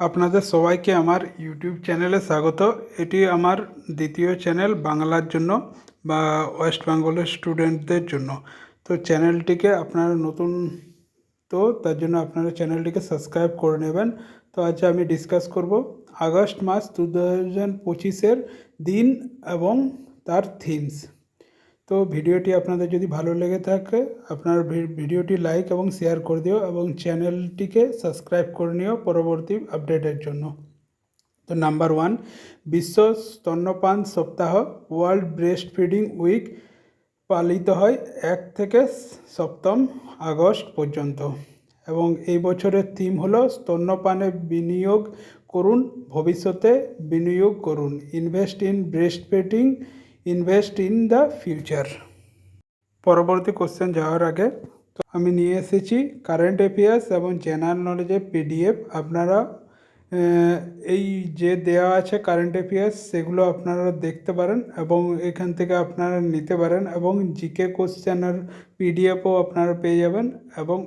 আপনাদের সবাইকে আমার ইউটিউব চ্যানেলে স্বাগত। এটি আমার দ্বিতীয় চ্যানেল বাংলার জন্য বা ওয়েস্ট বেঙ্গলের স্টুডেন্টদের জন্য। তো চ্যানেলটিকে আপনারা নতুন, তো তার জন্য আপনারা চ্যানেলটিকে সাবস্ক্রাইব করে নেবেন। তো আজ আমি ডিসকাস করব আগস্ট মাস 2025-এর দিন এবং তার থিমস। তো ভিডিওটি আপনাদের যদি ভালো লেগে থাকে আপনার ভিডিওটি লাইক এবং শেয়ার করে দিও এবং চ্যানেলটিকে সাবস্ক্রাইব করে নিও পরবর্তী আপডেটের জন্য। তো নাম্বার 1, বিশ্ব স্তন্যপান সপ্তাহ ওয়ার্ল্ড ব্রেস্ট ফিডিং উইক পালিত হয় 1 থেকে 7 আগস্ট পর্যন্ত এবং এই বছরের থিম হলো স্তন্যপানে বিনিয়োগ করুন, ভবিষ্যতে বিনিয়োগ করুন, invest in breast feeding, invest in the future. পরবর্তী কোশ্চেন যাওয়ার আগে তো আমি নিয়ে এসেছি কারেন্ট অ্যাফেয়ার্স এবং জেনারেল নলেজের পিডিএফ। আপনারা এই যে দেওয়া আছে কারেন্ট অ্যাফেয়ার্স সেগুলো আপনারা দেখতে পারেন এবং এখান থেকে আপনারা নিতে পারেন এবং জিকে কোশ্চেনের পিডিএফও আপনারা পেয়ে যাবেন এবং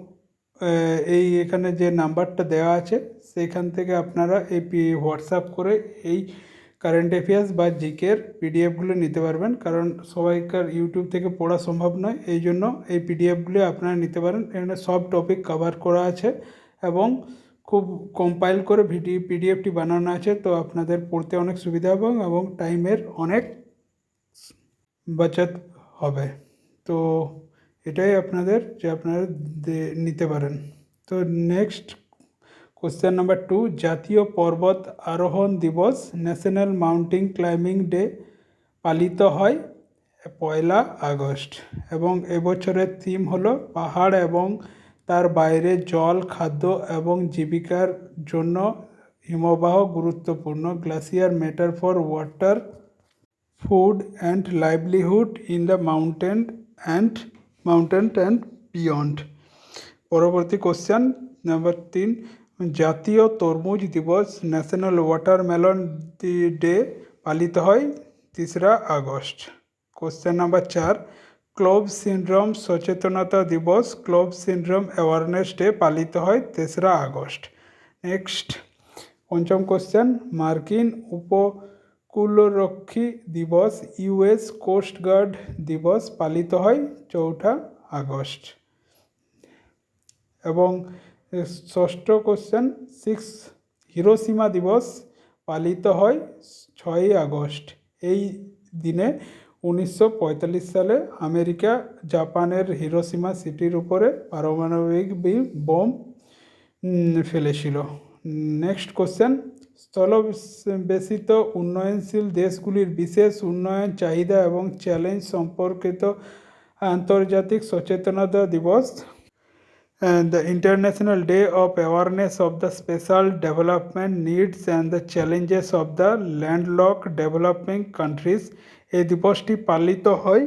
এই এখানে যে নাম্বারটা দেওয়া আছে সেখান থেকে আপনারা এই হোয়াটসঅ্যাপ করে এই কারেন্ট অ্যাফেয়ার্স বা জিকের পিডিএফগুলো নিতে পারবেন, কারণ সবাইকার ইউটিউব থেকে পড়া সম্ভব নয়। এই জন্য এই পিডিএফগুলো আপনারা নিতে পারেন। এখানে সব টপিক কভার করা আছে এবং খুব কম্পাইল করে পিডিএফটি বানানো আছে, তো আপনাদের পড়তে অনেক সুবিধা হবে এবং টাইমের অনেক বাচত হবে। তো এটাই আপনাদের যে আপনারা নিতে পারেন। তো নেক্সট কোশ্চেন নাম্বার 2, জাতীয় পর্বত আরোহণ দিবস ন্যাশনাল মাউন্টেন ক্লাইম্বিং ডে পালিত হয় 1 আগস্ট এবং এবছরের থিম হলো পাহাড় এবং তার বাইরে জল, খাদ্য এবং জীবিকার জন্য হিমবাহ গুরুত্বপূর্ণ। Glacier matter for water, food and livelihood in the mountain and beyond. পরবর্তী কোশ্চেন নাম্বার 3, জাতীয় তরমুজ দিবস ন্যাশনাল ওয়াটারমেলন ডে পালিত হয় 3 August. Question number 4, clove syndrome সচেতনতা দিবস ক্লোভ সিনড্রোম অ্যাওয়ারনেস ডে পালিত হয় 3 আগস্ট। নেক্সট পঞ্চম কোশ্চেন, মার্কিন উপকূলরক্ষী দিবস ইউএস কোস্ট গার্ড দিবস পালিত হয় 4 আগস্ট। এবং ষষ্ঠ কোশ্চেন 6, হিরোশিমা দিবস পালিত হয় 6 আগস্ট। এই দিনে 1945 সালে আমেরিকা জাপানের হিরোশিমা সিটির উপরে পারমাণবিক বোম ফেলেছিল। নেক্সট কোশ্চেন, স্থলবেষ্টিত উন্নয়নশীল দেশগুলির বিশেষ উন্নয়ন চাহিদা এবং চ্যালেঞ্জ সম্পর্কিত আন্তর্জাতিক সচেতনতা দিবস, the International Day of Awareness of the Special Development Needs and the Challenges of the Landlocked Developing Countries। এই দিবসটি পালিত হয়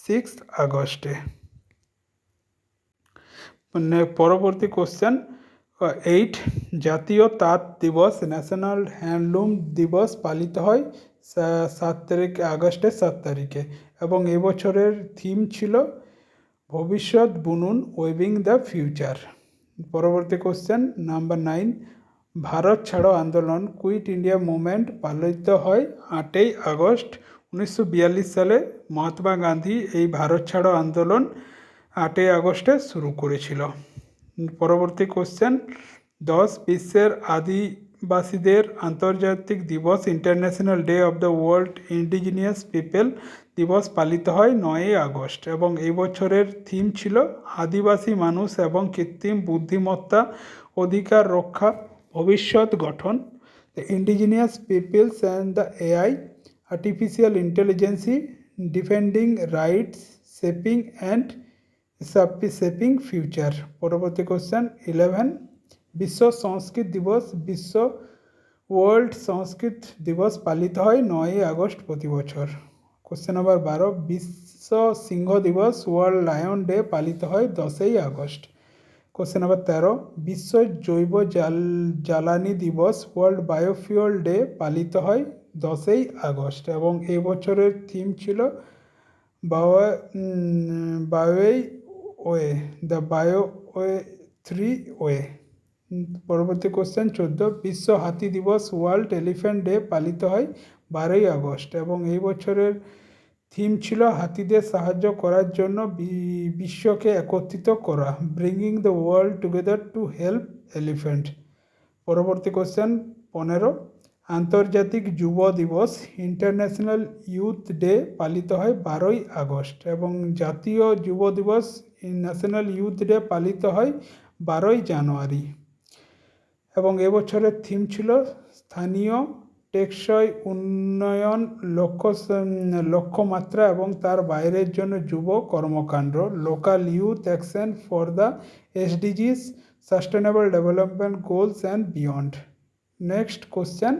6 আগস্টে। পরবর্তী কোশ্চেন 8, জাতীয় তাঁত দিবস ন্যাশনাল হ্যান্ডলুম দিবস পালিত হয় 7 আগস্টের 7 তারিখে এবং এবছরের থিম ছিল ভবিষ্যৎ বুনুন, ওয়েভিং দ্য ফিউচার। পরবর্তী কোশ্চেন নাম্বার 9, ভারত ছাড়ো আন্দোলন কুইট ইন্ডিয়া মুভমেন্ট পালিত হয় 8 আগস্ট। 1942 সালে মহাত্মা গান্ধী এই ভারত ছাড়ো আন্দোলন 8 আগস্টে শুরু করেছিল। পরবর্তী কোশ্চেন 10, বিশ্বের আদিবাসীদের আন্তর্জাতিক দিবস international day of the world indigenous people দিবস পালিত হয় 9 আগস্ট এবং এই বছরের থিম ছিল আদিবাসী মানুষ এবং কৃত্রিম বুদ্ধিমত্তা, অধিকার রক্ষা, ভবিষ্যৎ গঠন, the indigenous people's and the AI, artificial ইন্টেলিজেন্সি, defending rights, shaping future. পরবর্তী কোশ্চেন 11, বিশ্ব সংস্কৃত দিবস ওয়ার্ল্ড সংস্কৃত দিবস পালিত হয় 9 আগস্ট প্রতি বছর। কোশ্চেন নাম্বার 12, বিশ্ব সিংহ দিবস ওয়ার্ল্ড লায়ন ডে পালিত হয় 10 আগস্ট। কোশ্চেন নাম্বার 13, বিশ্ব জৈব জ্বালানি দিবস ওয়ার্ল্ড বায়োফিউল ডে পালিত হয় 10 আগস্ট এবং এই বছরের থিম ছিল বায়োওয়ে, দ্য বায়োওয়ে 3 ওয়ে। পরবর্তী কোশ্চেন 14, বিশ্ব হাতি দিবস ওয়ার্ল্ড এলিফ্যান্ট ডে পালিত হয় 12ই আগস্ট এবং এই বছরের থিম ছিল হাতিদের সাহায্য করার জন্য বিশ্বকে একত্রিত করা, bringing the world together to help elephant. পরবর্তী কোশ্চেন 15, আন্তর্জাতিক যুব দিবস ইন্টারন্যাশনাল ইউথ ডে পালিত হয় 12ই আগস্ট এবং জাতীয় যুব দিবস ন্যাশনাল ইউথ ডে পালিত হয় 12ই জানুয়ারি এবং এবছরের থিম ছিল স্থানীয় টেকসই উন্নয়ন লক্ষ্যমাত্রা এবং তার বাইরের জন্য যুব কর্মকাণ্ড, local youth action for the এসডিজিস sustainable development goals and beyond. Next question,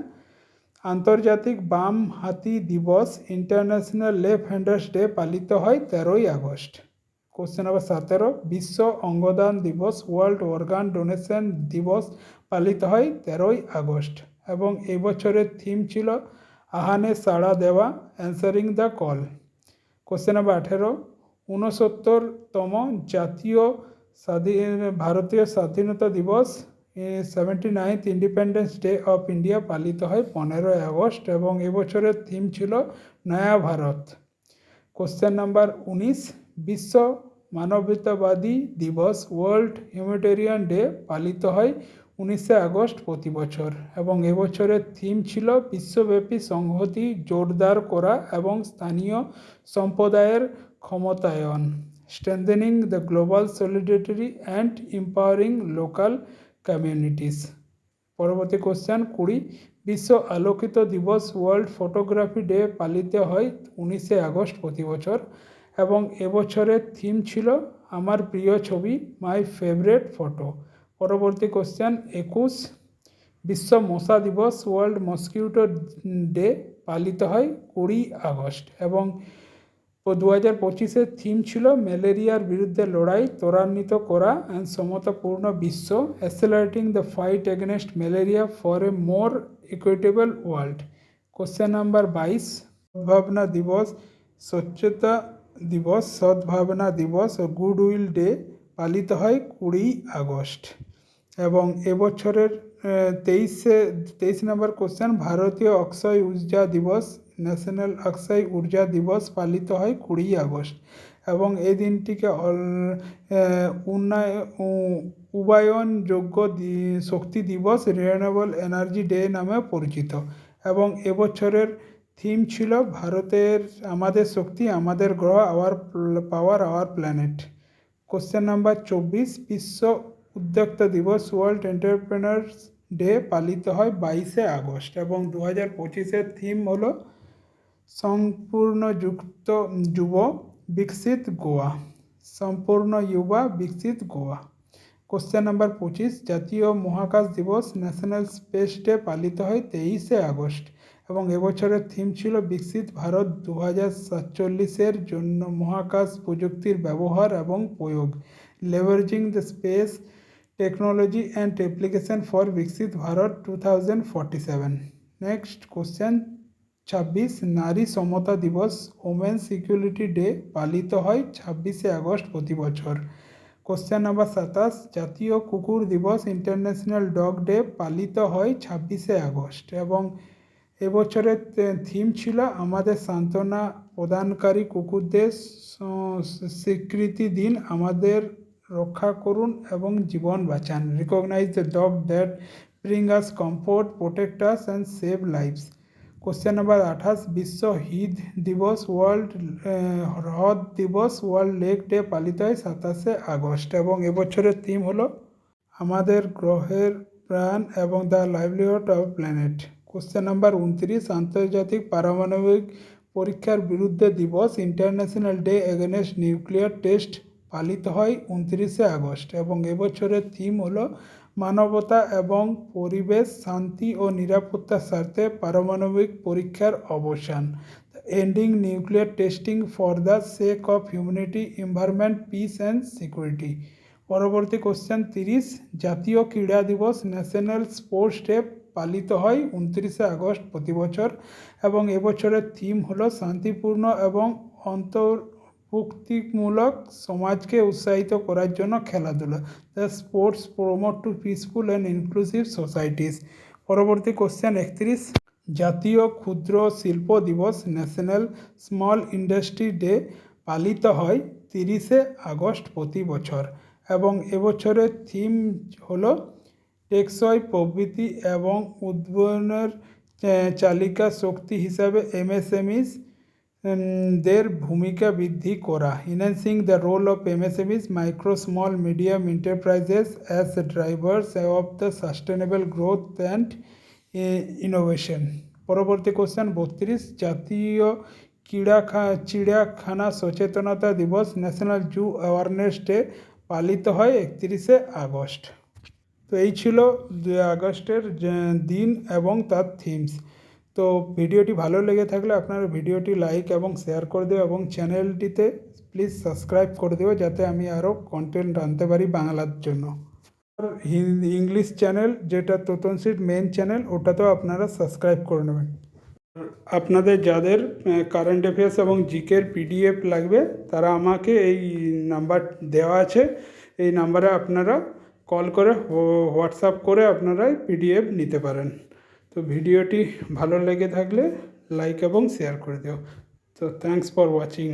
আন্তর্জাতিক বাম হাতি দিবস ইন্টারন্যাশনাল লেফট হ্যান্ডার্স ডে পালিত হয় 13ই আগস্ট। কোশ্চেন নাম্বার 17, বিশ্ব অঙ্গদান দিবস ওয়ার্ল্ড অর্গান ডোনেশন দিবস পালিত হয় 13ই আগস্ট এবং এবছরের থিম ছিল আহ্বানে সাড়া দেওয়া, answering the call. Question number 18, 69তম জাতীয় ভারতীয় স্বাধীনতা দিবস 79th independence day of India পালিত হয় 15ই আগস্ট এবং এবছরের থিম ছিল নয়া ভারত। কোশ্চেন নাম্বার 19, বিশ্ব মানবতাবাদী দিবস ওয়ার্ল্ড হিউম্যানিটেরিয়ান ডে পালিত হয় 19শে আগস্ট প্রতি বছর এবং এবছরের থিম ছিল বিশ্বব্যাপী সংহতি জোরদার করা এবং স্থানীয় সম্প্রদায়ের ক্ষমতায়ন, strengthening the global solidarity and empowering local communities. পরবর্তী কোশ্চেন 20, বিশ্ব আলোকিত দিবস ওয়ার্ল্ড ফটোগ্রাফি ডে পালিত হয় 19শে আগস্ট প্রতি বছর এবং এবছরের থিম ছিল আমার প্রিয় ছবি, মাই ফেভারিট ফটো। পরবর্তী কোশ্চেন 21, বিশ্ব মশা দিবস ওয়ার্ল্ড মসকিউটো ডে পালিত হয় 20ই আগস্ট এবং 2025-এর থিম ছিল ম্যালেরিয়ার বিরুদ্ধে লড়াই ত্বরান্বিত করা অ্যান্ড সমতাপূর্ণ বিশ্ব, accelerating the fight against malaria for a more equitable world. Question number 22, সদ্ভাবনা দিবস স্বচ্ছতা দিবস সদ্ভাবনা দিবস ও গুডউইল ডে পালিত হয় 20ই আগস্ট এবং এবছরের 23 নম্বর কোশ্চেন, ভারতীয় অক্ষয় ঊর্জা দিবস ন্যাশনাল অক্ষয় ঊর্জা দিবস পালিত হয় 20ই আগস্ট এবং এই দিনটিকে উন্নয়নযোগ্য শক্তি দিবস রিনিউয়েবল এনার্জি ডে নামে পরিচিত এবং এবছরের থিম ছিল ভারতের আমাদের শক্তি আমাদের গ্রহ, our power our planet. Question number 24, বিশ্ব উদ্যোক্তা দিবস ওয়ার্ল্ড এন্টারপ্রেনার্স ডে পালিত হয় 22শে আগস্ট এবং 2025-এর থিম হলো সম্পূর্ণযুক্ত যুব বিকশিত গোয়া, সম্পূর্ণ যুবা বিকশিত গোয়া। কোশ্চেন নাম্বার 25, জাতীয় মহাকাশ দিবস ন্যাশনাল স্পেস ডে পালিত হয় 23শে আগস্ট এবং এবছরের থিম ছিল বিকশিত ভারত 2047-এর জন্য মহাকাশ প্রযুক্তির ব্যবহার এবং প্রয়োগ, leveraging the space technology and application for বিকশিত ভারত 2047। নেক্সট কোশ্চেন 26, নারী সমতা দিবস ওমেন্স ইকুয়ালিটি ডে পালিত হয় 26শে আগস্ট প্রতি বছর। কোশ্চেন নাম্বার 27, জাতীয় কুকুর দিবস ইন্টারন্যাশনাল ডগ ডে পালিত হয় 26শে আগস্ট এবং এবছরের থিম ছিল আমাদের সান্ত্বনা প্রদানকারী কুকুরদের স্বীকৃতি দিন, আমাদের রক্ষা করুন এবং জীবন বাঁচান, recognise the dog that bring us comfort, protect us and save lives. Question number 28, বিশ্ব হ্রদ দিবস ওয়ার্ল্ড হ্রদ দিবস ওয়ার্ল্ড লেক ডে পালিত হয় 27শে আগস্ট এবং এবছরের থিম হলো আমাদের গ্রহের প্রাণ এবং the livelihood of planet. Question number 29, আন্তর্জাতিক পারমাণবিক পরীক্ষার বিরুদ্ধে দিবস international day against nuclear test পালিত হয় 29শে আগস্ট এবং এবছরের থিম হলো মানবতা এবং পরিবেশ, শান্তি ও নিরাপত্তার স্বার্থে পারমাণবিক পরীক্ষার অবসান, ending nuclear testing for the sake of humanity, environment, piece and security. পরবর্তী কোশ্চেন 30, জাতীয় ক্রীড়া দিবস ন্যাশনাল স্পোর্টস ডে পালিত হয় 29শে আগস্ট প্রতি বছর এবং এবছরের থিম হলো শান্তিপূর্ণ এবং প্রকৃতিমূলক সমাজকে উৎসাহিত করার জন্য খেলাধুলা। The sports promote to peaceful and inclusive societies. পরবর্তী কোশ্চেন 31, জাতীয় ক্ষুদ্র শিল্প দিবস ন্যাশনাল স্মল ইন্ডাস্ট্রি ডে পালিত হয় 30শে আগস্ট প্রতি বছর এবং এবছরের থিম হলো টেকসই প্রবৃদ্ধি এবং উদ্ভাবনের চালিকা শক্তি হিসাবে এমএসএমইস দের ভূমিকা বৃদ্ধি করা। Enhancing the role of MSMEs micro small medium enterprises as drivers of the sustainable growth and innovation. পরবর্তী কোশ্চেন 32, জাতীয় চিড়িয়াখানা সচেতনতা দিবস ন্যাশনাল জু অ্যাওয়ারনেস ডে পালিত হয় 31শে আগস্ট। তো এই ছিল 2 আগস্টের দিন এবং তার থিমস। তো ভিডিওটি ভালো লেগে থাকলে আপনারা ভিডিওটি লাইক এবং শেয়ার করে দেবে এবং চ্যানেলটিতে প্লিজ সাবস্ক্রাইব করে দেবে যাতে আমি আরও কন্টেন্ট আনতে পারি বাংলার জন্য। আর ইংলিশ চ্যানেল যেটা তোতনশির মেন চ্যানেল ওটাতেও আপনারা সাবস্ক্রাইব করে নেবেন। আপনাদের যাদের কারেন্ট অ্যাফেয়ার্স এবং জিকের পিডিএফ লাগবে তারা আমাকে এই নাম্বার দেওয়া আছে, এই নাম্বারে আপনারা কল করে হোয়াটসঅ্যাপ করে আপনারা পিডিএফ নিতে পারেন। তো ভিডিওটি ভালো লেগে থাকলে লাইক এবং শেয়ার করে দিও। তো থ্যাঙ্কস ফর ওয়াচিং।